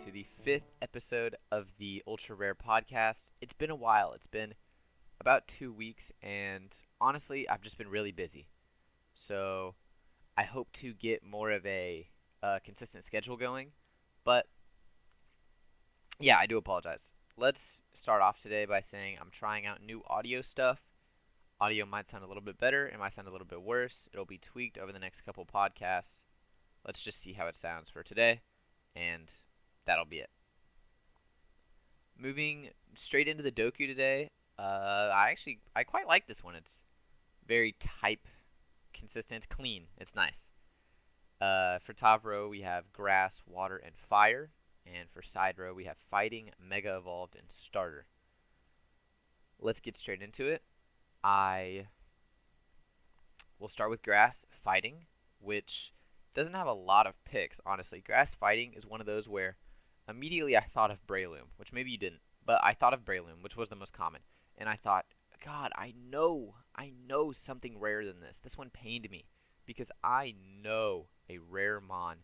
to the 5th episode of the Ultra Rare podcast. It's been a while. It's been about 2 weeks, and honestly, I've just been really busy. So I hope to get more of a consistent schedule going. But yeah, I do apologize. Let's start off today by saying I'm trying out new audio stuff. Audio might sound a little bit better. It might sound a little bit worse. It'll be tweaked over the next couple podcasts. Let's just see how it sounds for today, and that'll be it. Moving straight into the Doku today, I quite like this one. It's very type consistent. It's clean. It's nice. For top row, we have grass, water, and fire. And for side row, we have fighting, mega evolved, and starter. Let's get straight into it. I will start with grass fighting, which doesn't have a lot of picks, honestly. Grass fighting is one of those where immediately I thought of Breloom, which maybe you didn't, but I thought of Breloom, which was the most common. And I thought, God, I know something rarer than this. This one pained me because I know a rarer mon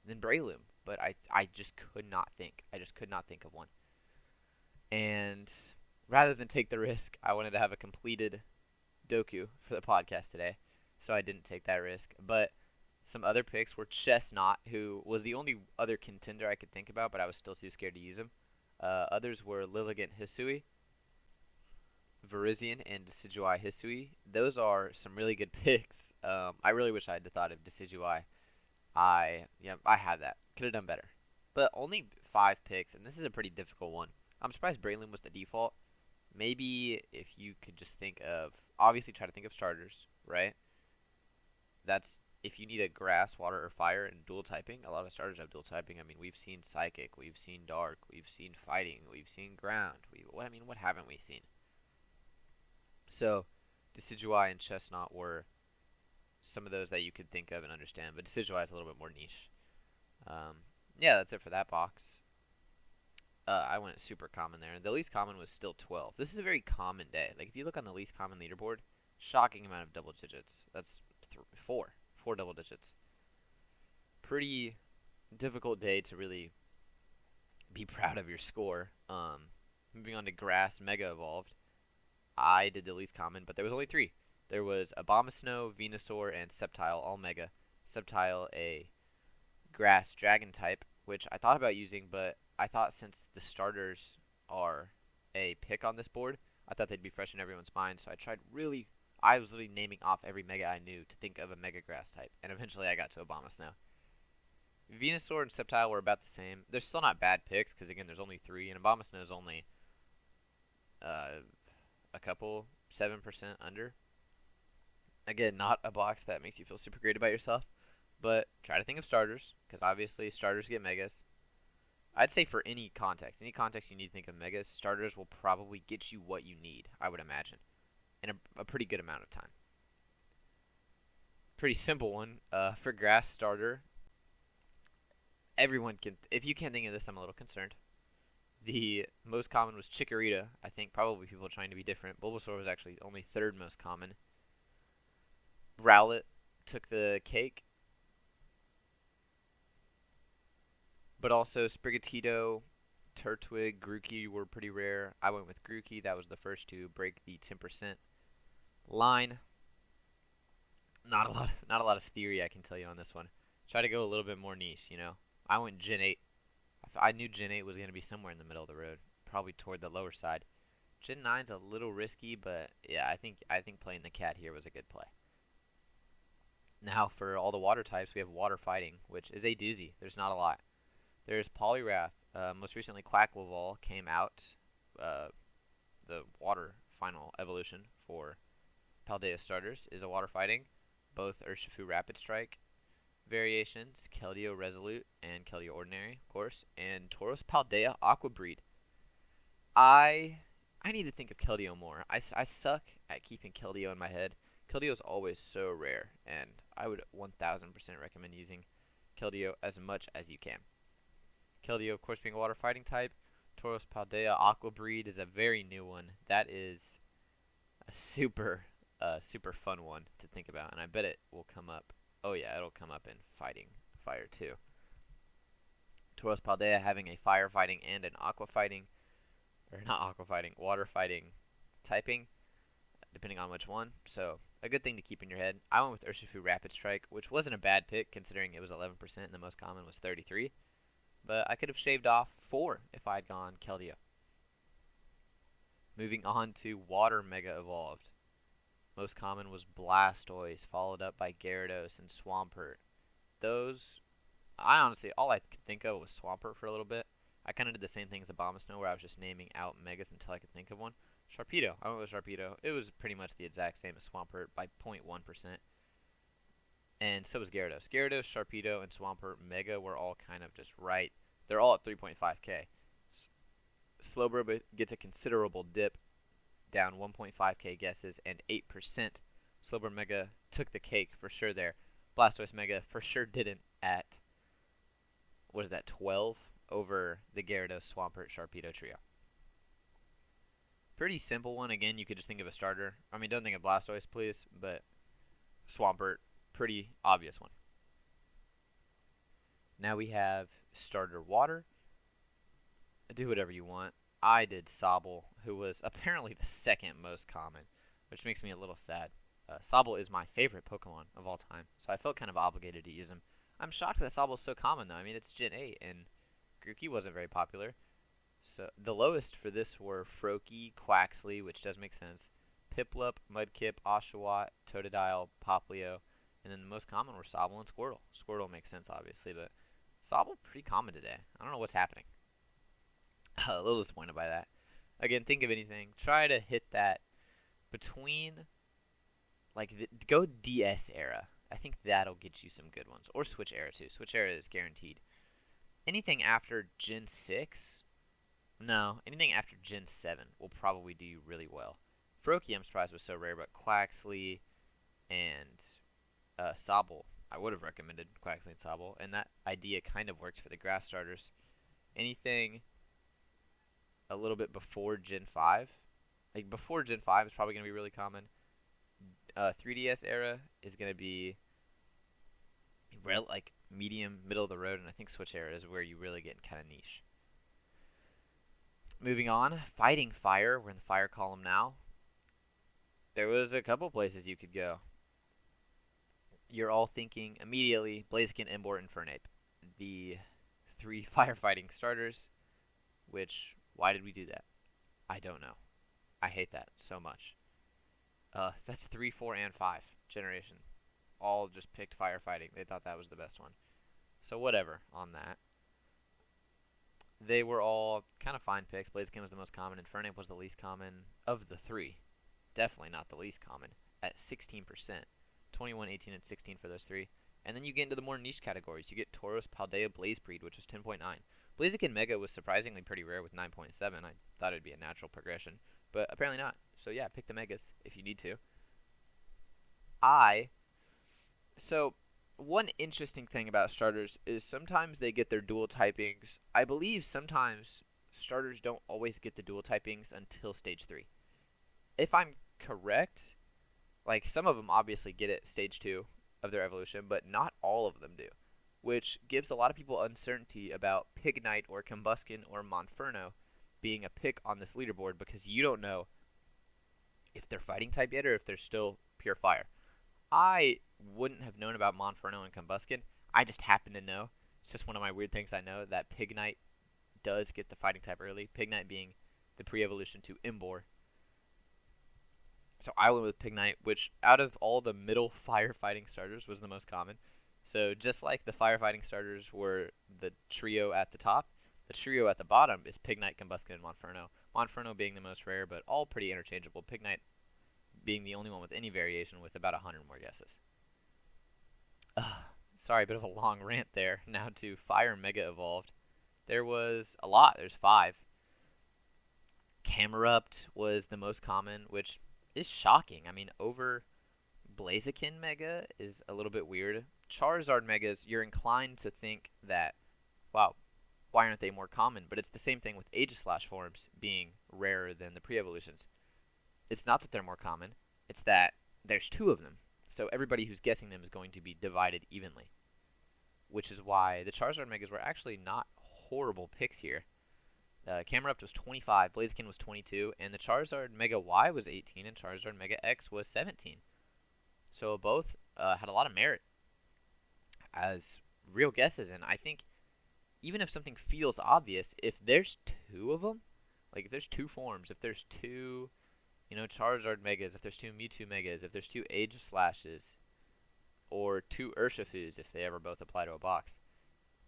than Breloom, but I just could not think. I just could not think of one. And rather than take the risk, I wanted to have a completed Doku for the podcast today, so I didn't take that risk. But some other picks were Chestnut, who was the only other contender I could think about, but I was still too scared to use him. Others were Lilligant Hisui, Virizion, and Decidueye Hisui. Those are some really good picks. I really wish I had thought of Decidueye. I had that. Could have done better. But only 5 picks, and this is a pretty difficult one. I'm surprised Breloom was the default. Maybe if you could just think of, obviously try to think of starters, right? That's if you need a grass, water, or fire and dual typing. A lot of starters have dual typing. I mean, we've seen Psychic, we've seen Dark, we've seen Fighting, we've seen Ground. What haven't we seen? So, Decidueye and Chestnut were some of those that you could think of and understand, but Decidueye is a little bit more niche. Yeah, that's it for that box. I went super common there. The least common was still 12. This is a very common day. Like, if you look on the least common leaderboard, shocking amount of double digits. That's 4 double digits. Pretty difficult day to really be proud of your score. Moving on to grass, mega evolved. I did the least common, but there was only 3. There was Abomasnow, Venusaur, and Sceptile, all mega. Sceptile, a grass dragon type, which I thought about using, but I thought since the starters are a pick on this board, I thought they'd be fresh in everyone's mind, so I was literally naming off every mega I knew to think of a mega grass type, and eventually I got to Abomasnow. Venusaur and Sceptile were about the same. They're still not bad picks, because again, there's only 3, and Abomasnow is only a couple, 7% under. Again, not a box that makes you feel super great about yourself, but try to think of starters, because obviously starters get megas. I'd say for any context you need to think of megas, starters will probably get you what you need, I would imagine, in a pretty good amount of time. Pretty simple one. For grass starter, everyone can, if you can't think of this, I'm a little concerned. The most common was Chikorita. I think probably people trying to be different. Bulbasaur was actually only 3rd most common. Rowlet took the cake. But also Sprigatito, Turtwig, Grookey were pretty rare. I went with Grookey. That was the first to break the 10% line. Not a lot of theory I can tell you on this one. Try to go a little bit more niche, you know. I went Gen 8. I knew Gen 8 was going to be somewhere in the middle of the road, probably toward the lower side. Gen 9's a little risky, but yeah, I think playing the cat here was a good play. Now for all the water types, we have water fighting, which is a doozy. There's not a lot. There's Poliwrath. Most recently, Quackleval came out. The water final evolution for Paldea starters is a water fighting. Both Urshifu Rapid Strike variations, Keldeo Resolute and Keldeo Ordinary, of course, and Tauros Paldea Aqua Breed. I need to think of Keldeo more. I suck at keeping Keldeo in my head. Keldeo is always so rare, and I would 1000% recommend using Keldeo as much as you can. Keldeo, of course, being a water fighting type. Tauros Paldea Aqua Breed is a very new one. That is a super fun one to think about, and I bet it will come up. Oh yeah, it'll come up in Fighting Fire too. Tauros Paldea having a fire fighting and an aqua fighting, or not aqua fighting, water fighting typing, depending on which one. So a good thing to keep in your head. I went with Urshifu Rapid Strike, which wasn't a bad pick considering it was 11% and the most common was 33. But I could have shaved off 4 if I had gone Keldeo. Moving on to Water Mega Evolved. Most common was Blastoise, followed up by Gyarados and Swampert. Those, I honestly, all I could think of was Swampert for a little bit. I kind of did the same thing as Abomasnow, where I was just naming out Megas until I could think of one. Sharpedo, I went with Sharpedo. It was pretty much the exact same as Swampert by 0.1%. And so was Gyarados. Gyarados, Sharpedo, and Swampert Mega were all kind of just right. They're all at 3.5k. Slowbro gets a considerable dip, down 1.5k guesses and 8%. Slowbro Mega took the cake for sure there. Blastoise Mega for sure didn't at, 12 over the Gyarados, Swampert, Sharpedo trio. Pretty simple one. Again, you could just think of a starter. I mean, don't think of Blastoise, please, but Swampert, pretty obvious one. Now we have starter water. Do whatever you want. I did Sobble, who was apparently the second most common, which makes me a little sad. Sobble is my favorite Pokemon of all time, so I felt kind of obligated to use him. I'm shocked that Sobble is so common, though. I mean, it's Gen 8, and Grookey wasn't very popular. So the lowest for this were Froakie, Quaxly, which does make sense, Piplup, Mudkip, Oshawott, Totodile, Poplio, and then the most common were Sobble and Squirtle. Squirtle makes sense, obviously, but Sobble pretty common today. I don't know what's happening. A little disappointed by that. Again, think of anything. Try to hit that between, go DS era. I think that'll get you some good ones. Or Switch era, too. Switch era is guaranteed. Anything after Gen 6? No. Anything after Gen 7 will probably do you really well. Froakie, I'm surprised, was so rare, but Quaxly and Sobble, I would have recommended Quaxly and Sobble, and that idea kind of works for the grass starters. Anything a little bit before Gen 5, before Gen 5 is probably going to be really common. 3DS era is going to be medium, middle of the road, and I think Switch era is where you really get kind of niche. Moving on, Fighting Fire. We're in the fire column now. There was a couple places you could go. You're all thinking immediately Blaziken, Emboar, and Fernape. The 3 firefighting starters, which, why did we do that? I don't know. I hate that so much. That's 3, 4, and 5 generation. All just picked firefighting. They thought that was the best one. So whatever on that. They were all kind of fine picks. Blaziken was the most common, and Fernape was the least common of the 3. Definitely not the least common at 16%. 21, 18, and 16 for those 3. And then you get into the more niche categories. You get Tauros, Paldea, Blazepreed, which was 10.9. Blaziken Mega was surprisingly pretty rare with 9.7. I thought it would be a natural progression, but apparently not. So yeah, pick the Megas if you need to. So one interesting thing about starters is sometimes they get their dual typings. I believe sometimes starters don't always get the dual typings until stage 3. If I'm correct, some of them obviously get it stage 2 of their evolution, but not all of them do, which gives a lot of people uncertainty about Pignite or Combuskin or Monferno being a pick on this leaderboard because you don't know if they're fighting type yet or if they're still pure fire. I wouldn't have known about Monferno and Combuskin. I just happen to know. It's just one of my weird things I know, that Pignite does get the fighting type early, Pignite being the pre-evolution to Emboar. So I went with Pignite, which out of all the middle firefighting starters was the most common. So just like the firefighting starters were the trio at the top, the trio at the bottom is Pignite, Combuskin, and Monferno. Monferno being the most rare, but all pretty interchangeable. Pignite being the only one with any variation with about 100 more guesses. Sorry, a bit of a long rant there. Now to Fire Mega Evolved. There was a lot. There's 5. Camerupt was the most common, which is shocking. I mean, over Blaziken Mega is a little bit weird. Charizard Megas, you're inclined to think that, wow, why aren't they more common? But it's the same thing with Aegislash forms being rarer than the pre-evolutions. It's not that they're more common. It's that there's 2 of them. So everybody who's guessing them is going to be divided evenly. Which is why the Charizard Megas were actually not horrible picks here. Camerupt was 25, Blaziken was 22, and the Charizard Mega Y was 18, and Charizard Mega X was 17. So both had a lot of merit as real guesses, and I think even if something feels obvious, if there's two of them, like if there's two forms, if there's two, Charizard Megas, if there's two Mewtwo Megas, if there's two Aegislashes, or two Urshifus, if they ever both apply to a box,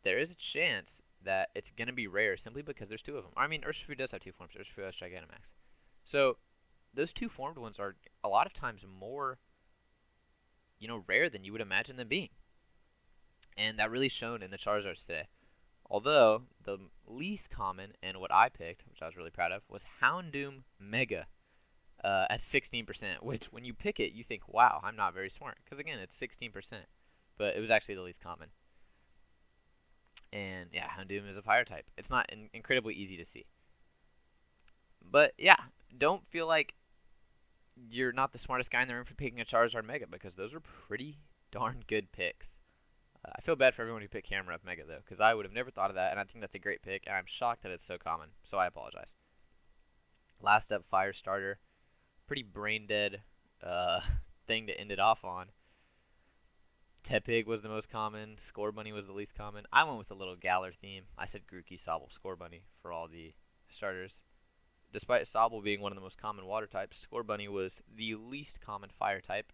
there is a chance that it's going to be rare simply because there's two of them. I mean, Urshifu does have two forms. Urshifu has Gigantamax. So those two formed ones are a lot of times more, rare than you would imagine them being. And that really shone in the Charizards today. Although the least common, and what I picked, which I was really proud of, was Houndoom Mega at 16%, which when you pick it, you think, wow, I'm not very smart. Because again, it's 16%. But it was actually the least common. And yeah, Houndoom is a fire type. It's not incredibly easy to see. But yeah, don't feel like you're not the smartest guy in the room for picking a Charizard Mega, because those are pretty darn good picks. I feel bad for everyone who picked Camerupt Mega, though, because I would have never thought of that, and I think that's a great pick, and I'm shocked that it's so common, so I apologize. Last up, Fire Starter. Pretty brain-dead thing to end it off on. Tepig was the most common. Scorbunny was the least common. I went with a little Galar theme. I said Grookey, Sobble, Scorbunny for all the starters. Despite Sobble being one of the most common water types, Scorbunny was the least common fire type.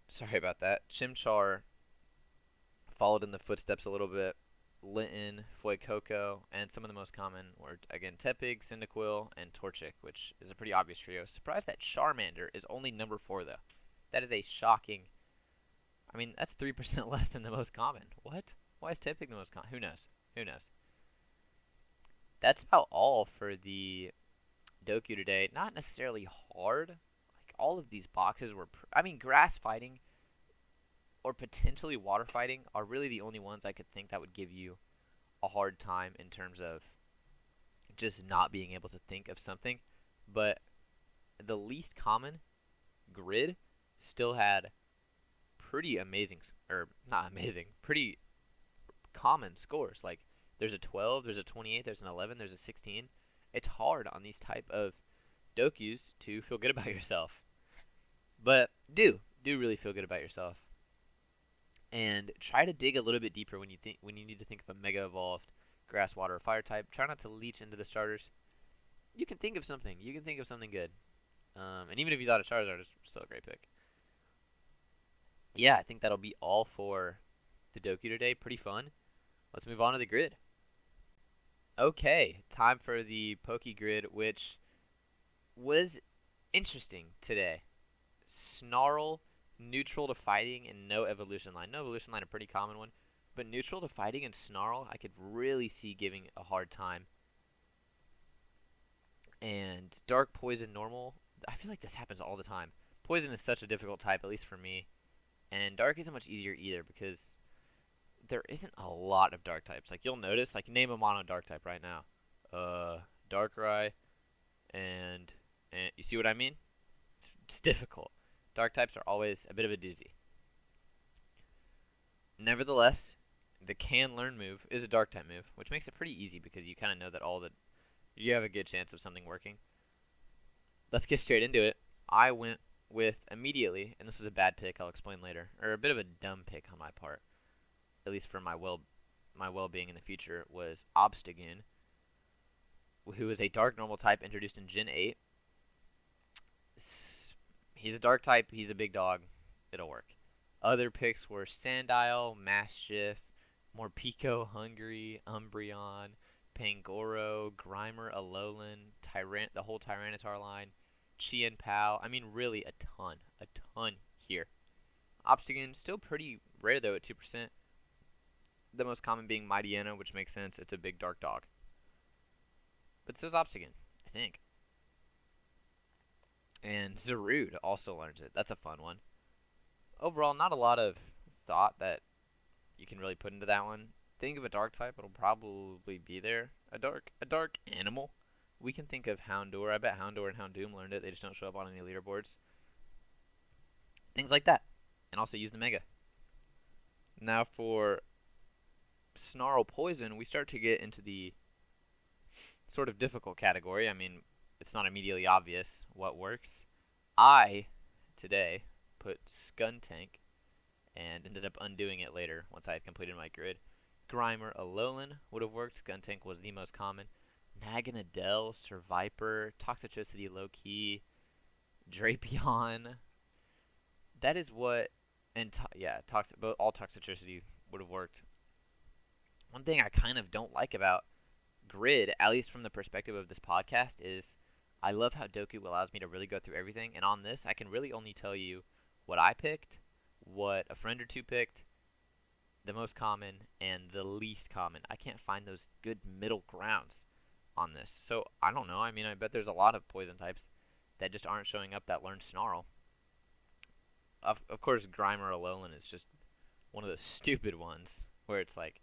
Sorry about that. Chimchar followed in the footsteps a little bit. Linton, Fuecoco, and some of the most common were, again, Tepig, Cyndaquil, and Torchic, which is a pretty obvious trio. Surprised that Charmander is only number 4, though. That is a shocking... I mean, that's 3% less than the most common. What? Why is Tepig the most common? Who knows? Who knows? That's about all for the Doku today. Not necessarily hard. Like, all of these boxes were... grass fighting or potentially water fighting are really the only ones I could think that would give you a hard time in terms of just not being able to think of something. But the least common grid still had pretty amazing, or not amazing, pretty common scores. Like, there's a 12, there's a 28, there's an 11, there's a 16. It's hard on these type of Dokus to feel good about yourself. But do really feel good about yourself. And try to dig a little bit deeper when you need to think of a Mega Evolved Grass, Water, or Fire type. Try not to leech into the starters. You can think of something. You can think of something good. And even if you thought a Charizard is still a great pick. Yeah, I think that'll be all for the Doku today. Pretty fun. Let's move on to the grid. Okay, time for the PokeGrid, which was interesting today. Snarl, neutral to fighting, and no evolution line. No evolution line, a pretty common one. But neutral to fighting and Snarl, I could really see giving a hard time. And Dark, Poison, Normal, I feel like this happens all the time. Poison is such a difficult type, at least for me. And Dark isn't much easier either, because there isn't a lot of Dark types. Like, you'll notice, like, name a mono Dark type right now. Darkrai, and you see what I mean? It's difficult. Dark types are always a bit of a doozy. Nevertheless, the Can Learn move is a Dark type move, which makes it pretty easy because you kind of know that you have a good chance of something working. Let's get straight into it. I went with immediately, and this was a bad pick, I'll explain later, or a bit of a dumb pick on my part, at least for my well-being in the future, was Obstagoon, who is a Dark Normal type introduced in Gen 8. He's a Dark type, he's a big dog, it'll work. Other picks were Sandile, Mastiff, Morpeko, Hungry, Umbreon, Pangoro, Grimer, Alolan, the whole Tyranitar line, Chien Pao. I mean, really a ton here. Obstagoon, still pretty rare though at 2%. The most common being Mightyena, which makes sense. It's a big dark dog. But so's Obstagoon, I think. And Zarude also learns it. That's a fun one. Overall, not a lot of thought that you can really put into that one. Think of a dark type, it'll probably be there. A dark animal. We can think of Houndour. I bet Houndour and Houndoom learned it. They just don't show up on any leaderboards. Things like that. And also use the Mega. Now for snarl poison, we start to get into the sort of difficult category. I mean, it's not immediately obvious what works. I, today, put Skuntank and ended up undoing it later once I had completed my grid. Grimer Alolan would have worked. Skuntank was the most common. Naganadel, Surviper, Toxicity Low-Key, Drapion. That is what, and all Toxicity would have worked. One thing I kind of don't like about Grid, at least from the perspective of this podcast, is I love how Doku allows me to really go through everything, and on this, I can really only tell you what I picked, what a friend or two picked, the most common, and the least common. I can't find those good middle grounds on this. So, I don't know. I mean, I bet there's a lot of poison types that just aren't showing up that learn Snarl. Of course, Grimer Alolan is just one of those stupid ones where it's like,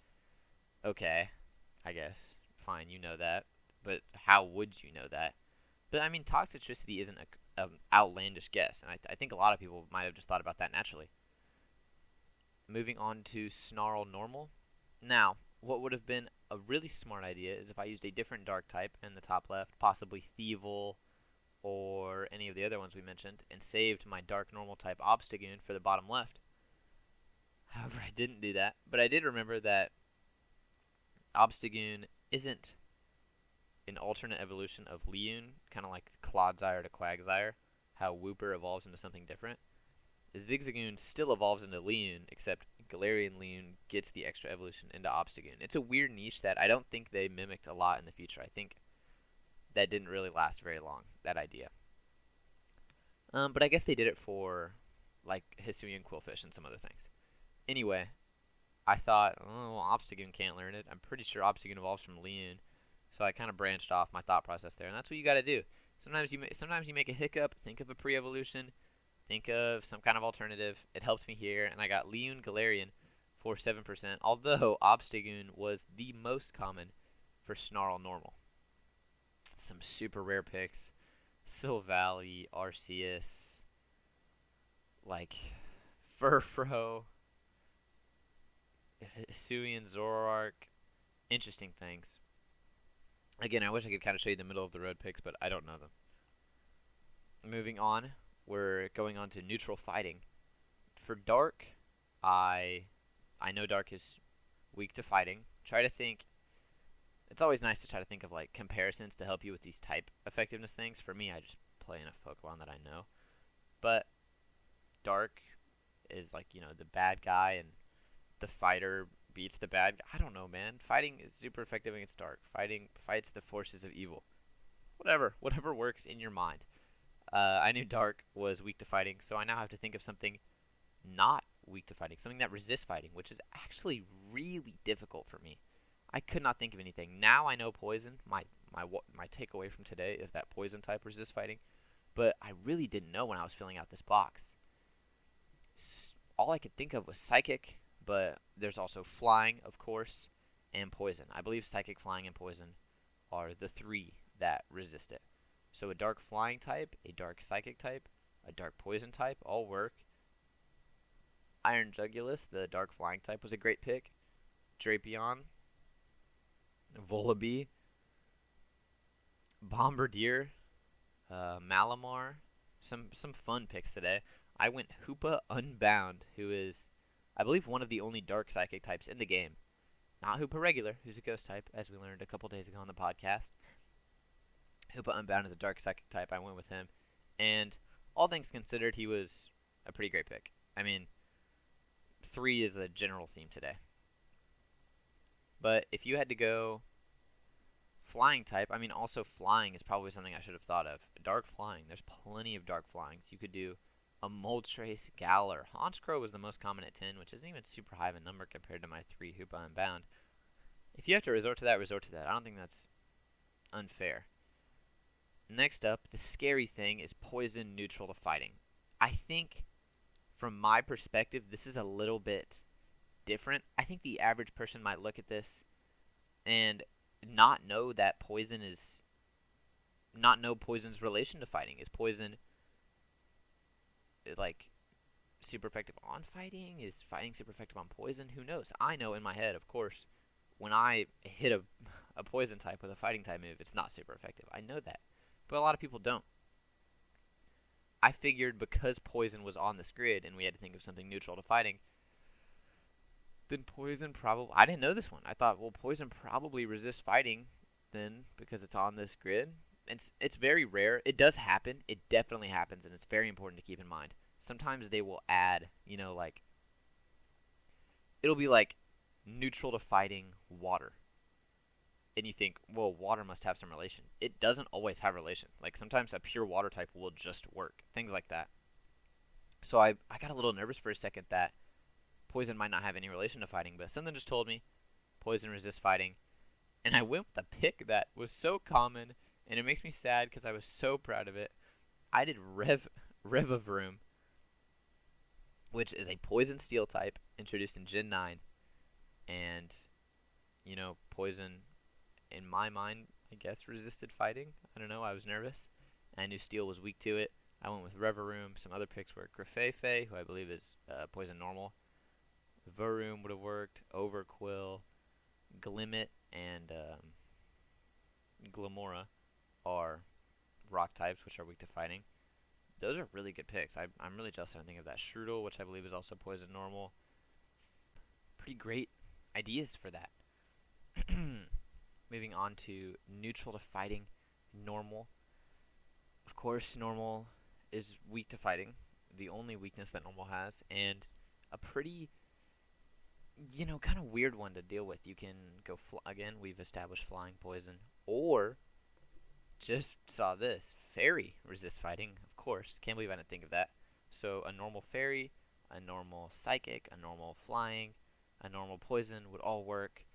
okay, I guess, fine, you know that, but how would you know that? But, I mean, Toxicity isn't an outlandish guess, and I think a lot of people might have just thought about that naturally. Moving on to Snarl Normal. Now, what would have been a really smart idea is if I used a different dark type in the top left, possibly Thievul or any of the other ones we mentioned, and saved my dark normal type Obstagoon for the bottom left. However, I didn't do that, but I did remember that Obstagoon isn't an alternate evolution of Leon, kind of like Clodsire to Quagsire, how Wooper evolves into something different. Zigzagoon still evolves into Leon, except Galarian Leon gets the extra evolution into Obstagoon. It's a weird niche that I don't think they mimicked a lot in the future. I think that didn't really last very long, that idea. But I guess they did it for, like, Hisuian Quillfish and some other things. Anyway, I thought, oh, well, Obstagoon can't learn it. I'm pretty sure Obstagoon evolves from Leon. So I kind of branched off my thought process there, and that's what you got to do. Sometimes you make a hiccup, think of a pre-evolution, think of some kind of alternative. It helped me here, and I got Leon Galarian for 7%, although Obstagoon was the most common for Snarl Normal. Some super rare picks. Silvally, Arceus, like Furfrou, Hisuian Zoroark. Interesting things. Again, I wish I could kind of show you the middle of the road picks, but I don't know them. Moving on, we're going on to neutral fighting. For Dark, I know Dark is weak to fighting. Try to think. It's always nice to try to think of like comparisons to help you with these type effectiveness things. For me, I just play enough Pokemon that I know. But Dark is like, the bad guy, and the fighter beats the bad guy. I don't know, man. Fighting is super effective against Dark. Fighting fights the forces of evil. Whatever works in your mind. I knew Dark was weak to fighting, so I now have to think of something not weak to fighting, something that resists fighting, which is actually really difficult for me. I could not think of anything. Now I know Poison. My takeaway from today is that Poison type resists fighting, but I really didn't know when I was filling out this box. All I could think of was Psychic, but there's also Flying, of course, and Poison. I believe Psychic, Flying, and Poison are the three that resist it. So a Dark Flying type, a Dark Psychic type, a Dark Poison type all work. Iron Jugulus, the Dark Flying type, was a great pick. Drapion, Volibee, Bombardier, Malamar. Some fun picks today. I went Hoopa Unbound, who is, I believe, one of the only Dark Psychic types in the game. Not Hoopa Regular, who's a Ghost type, as we learned a couple days ago on the podcast. Hoopa Unbound is a Dark Psychic type. I went with him. And all things considered, he was a pretty great pick. I mean, 3 is a general theme today. But if you had to go Flying type, I mean, also Flying is probably something I should have thought of. Dark Flying, there's plenty of Dark Flyings. You could do a Moltres, Galar. Honchkrow was the most common at 10, which isn't even super high of a number compared to my 3 Hoopa Unbound. If you have to resort to that, resort to that. I don't think that's unfair. Next up, the scary thing is Poison neutral to fighting. I think, from my perspective, this is a little bit different. I think the average person might look at this and not know that Poison is, not know Poison's relation to fighting. Is Poison like super effective on fighting? Is fighting super effective on Poison? Who knows? I know in my head, of course, when I hit a poison type with a fighting type move, it's not super effective. I know that. But a lot of people don't. I figured because poison was on this grid and we had to think of something neutral to fighting, then poison probably... I didn't know this one. I thought, well, poison probably resists fighting then because it's on this grid. It's very rare. It does happen. It definitely happens, and it's very important to keep in mind. Sometimes they will add, like... It'll be like neutral to fighting water. And you think, well, water must have some relation. It doesn't always have relation. Like, sometimes a pure water type will just work. Things like that. So I got a little nervous for a second that poison might not have any relation to fighting, but something just told me poison resists fighting. And I went with a pick that was so common, and it makes me sad because I was so proud of it. I did Revavroom, which is a poison steel type introduced in Gen 9. And, poison, in my mind, I guess, resisted fighting. I don't know, I was nervous. And I knew steel was weak to it. I went with Revavroom. Some other picks were Grafefe, who I believe is poison normal. Varoom would have worked. Overquill, Glimmet, and Glamora are rock types, which are weak to fighting. Those are really good picks. I'm really jealous I didn't think of that. Strudel, which I believe is also poison normal. Pretty great ideas for that. Moving on to neutral to fighting, normal. Of course, normal is weak to fighting. The only weakness that normal has, and a pretty, kind of weird one to deal with. You can go, again, we've established flying poison, or just saw this. Fairy resists fighting, of course. Can't believe I didn't think of that. So a normal fairy, a normal psychic, a normal flying, a normal poison would all work.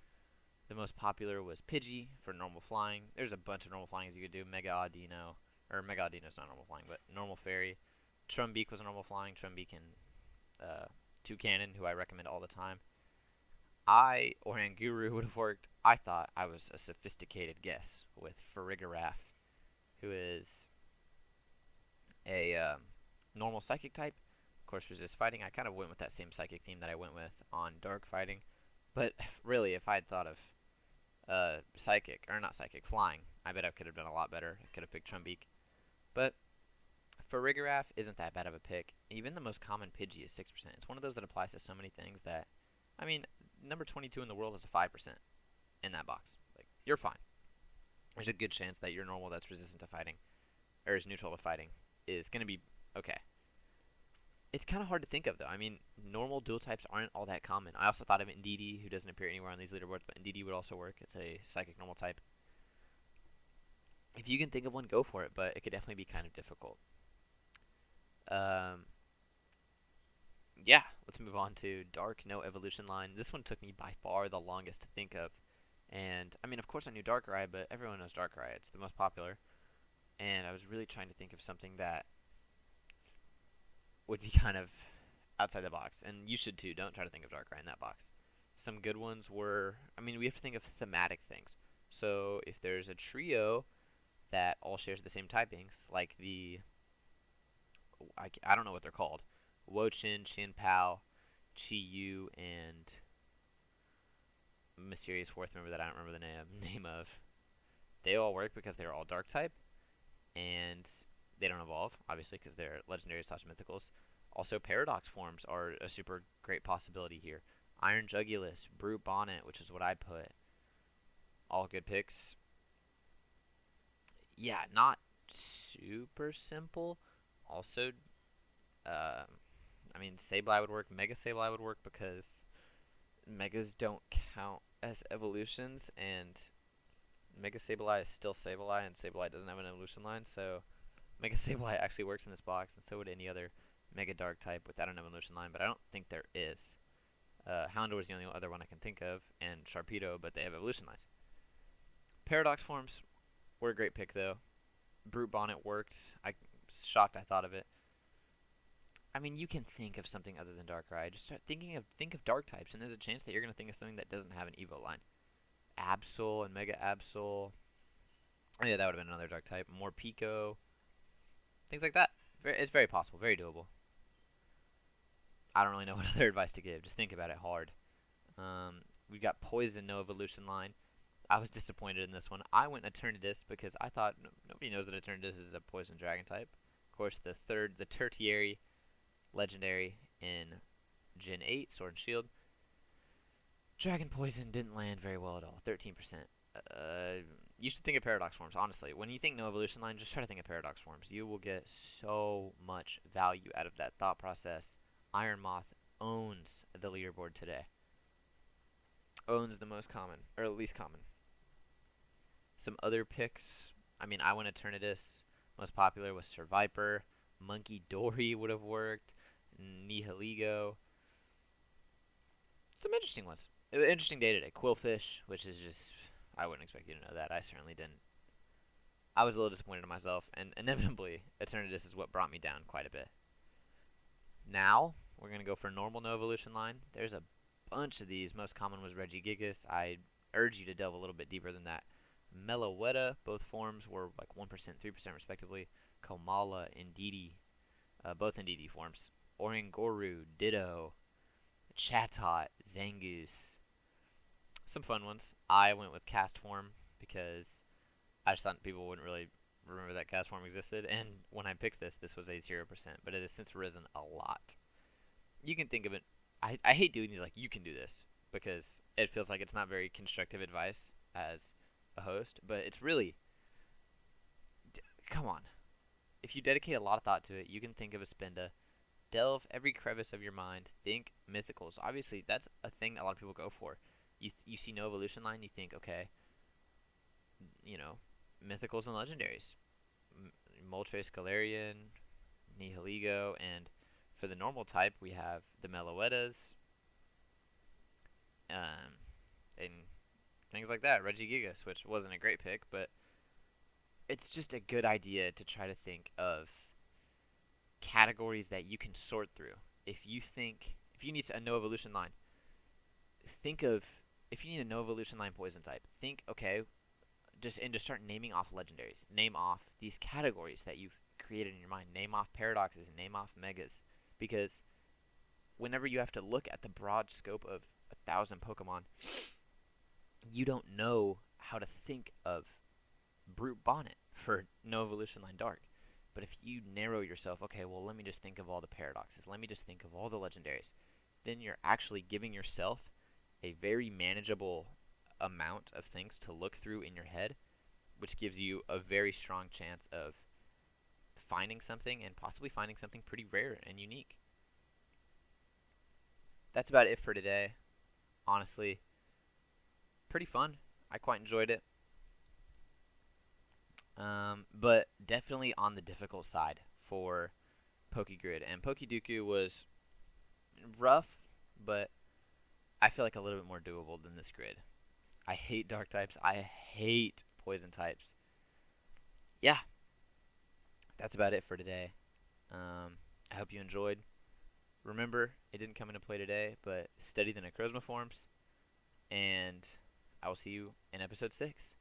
The most popular was Pidgey for normal flying. There's a bunch of normal flyings you could do. Mega Audino, or Mega Audino's not normal flying, but normal fairy. Trumbeak was a normal flying. Trumbeak and Toucanon, who I recommend all the time. Oranguru would have worked. I thought I was a sophisticated guess with Farigiraf, who is a normal psychic type. Of course, resists fighting. I kind of went with that same psychic theme that I went with on dark fighting. But really, if I had thought of flying, I bet I could have done a lot better. I could have picked Trumbeak. But Farigiraf isn't that bad of a pick. Even the most common Pidgey is 6%. It's one of those that applies to so many things that, number 22 in the world is a 5% in that box. Like, you're fine. There's a good chance that your normal that's resistant to fighting, or is neutral to fighting, is going to be okay. It's kind of hard to think of, though. Normal dual types aren't all that common. I also thought of Indeedee, who doesn't appear anywhere on these leaderboards, but Indeedee would also work. It's a psychic normal type. If you can think of one, go for it, but it could definitely be kind of difficult. Yeah, let's move on to Dark, no evolution line. This one took me by far the longest to think of. And, of course I knew Darkrai, but everyone knows Darkrai. It's the most popular. And I was really trying to think of something that would be kind of outside the box. And you should too. Don't try to think of Darkrai in that box. Some good ones were... we have to think of thematic things. So if there's a trio that all shares the same typings, like the... I don't know what they're called. Wo-Chin, Chin-Pao, Chi-Yu, and... Mysterious fourth member that I don't remember the name of. They all work because they're all dark type. And they don't evolve, obviously, because they're legendary/mythicals. Also, paradox forms are a super great possibility here. Iron Jugulus, Brute Bonnet, which is what I put. All good picks. Yeah, not super simple. Also, Sableye would work. Mega Sableye would work because Megas don't count as evolutions, and Mega Sableye is still Sableye, and Sableye doesn't have an evolution line, so Mega Sableye actually works in this box, and so would any other Mega Dark type without an evolution line, but I don't think there is. Houndour is the only other one I can think of, and Sharpedo, but they have evolution lines. Paradox forms were a great pick, though. Brute Bonnet worked. I'm shocked I thought of it. You can think of something other than Darkrai. Just start think of dark types, and there's a chance that you're going to think of something that doesn't have an Evo line. Absol and Mega Absol. Oh yeah, that would have been another dark type. More Pico. Things like that. It's very possible. Very doable. I don't really know what other advice to give. Just think about it hard. We got Poison, no evolution line. I was disappointed in this one. I went Eternatus because I thought nobody knows that Eternatus is a poison dragon type. Of course, the tertiary legendary in Gen 8, Sword and Shield. Dragon Poison didn't land very well at all. 13%. You should think of Paradox Forms, honestly. When you think no evolution line, just try to think of Paradox Forms. You will get so much value out of that thought process. Iron Moth owns the leaderboard today. Owns the most common, or at least common. Some other picks. I mean, I went Eternatus. Most popular was Sir Viper. Monkey Dory would have worked. Nihiligo. Some interesting ones. It was an interesting day today. Quillfish, which is just... I wouldn't expect you to know that. I certainly didn't. I was a little disappointed in myself, and inevitably, Eternatus is what brought me down quite a bit. Now, we're going to go for normal no evolution line. There's a bunch of these. Most common was Regigigas. I urge you to delve a little bit deeper than that. Meloetta, both forms were like 1%, 3% respectively. Komala, Indeedee, both Indeedee forms. Oranguru, Ditto, Chatot, Zangoose. Some fun ones. I went with cast form because I just thought people wouldn't really remember that cast form existed. And when I picked this was a 0%, but it has since risen a lot. You can think of it. I hate doing these like, you can do this, because it feels like it's not very constructive advice as a host, but it's really, come on. If you dedicate a lot of thought to it, you can think of a Spinda. Delve every crevice of your mind. Think mythicals. Obviously, that's a thing that a lot of people go for. You see no evolution line, you think, okay, mythicals and legendaries. Moltres, Galarian, Nihiligo, and for the normal type, we have the Meloettas, and things like that. Regigigas, which wasn't a great pick, but it's just a good idea to try to think of categories that you can sort through. If you need a no evolution line, think of, if you need a no evolution line poison type, think, okay, just start naming off legendaries. Name off these categories that you've created in your mind. Name off paradoxes, name off megas. Because whenever you have to look at the broad scope of 1,000 Pokemon, you don't know how to think of Brute Bonnet for no evolution line dark. But if you narrow yourself, okay, well, let me just think of all the paradoxes. Let me just think of all the legendaries. Then you're actually giving yourself a very manageable amount of things to look through in your head, which gives you a very strong chance of finding something, and possibly finding something pretty rare and unique. That's about it for today. Honestly, pretty fun. I quite enjoyed it. But definitely on the difficult side for PokeGrid. And PokeDoku was rough, but I feel like a little bit more doable than this grid. I hate dark types. I hate poison types. Yeah. That's about it for today. I hope you enjoyed. Remember, it didn't come into play today, but study the Necrozma forms. And I will see you in episode 6.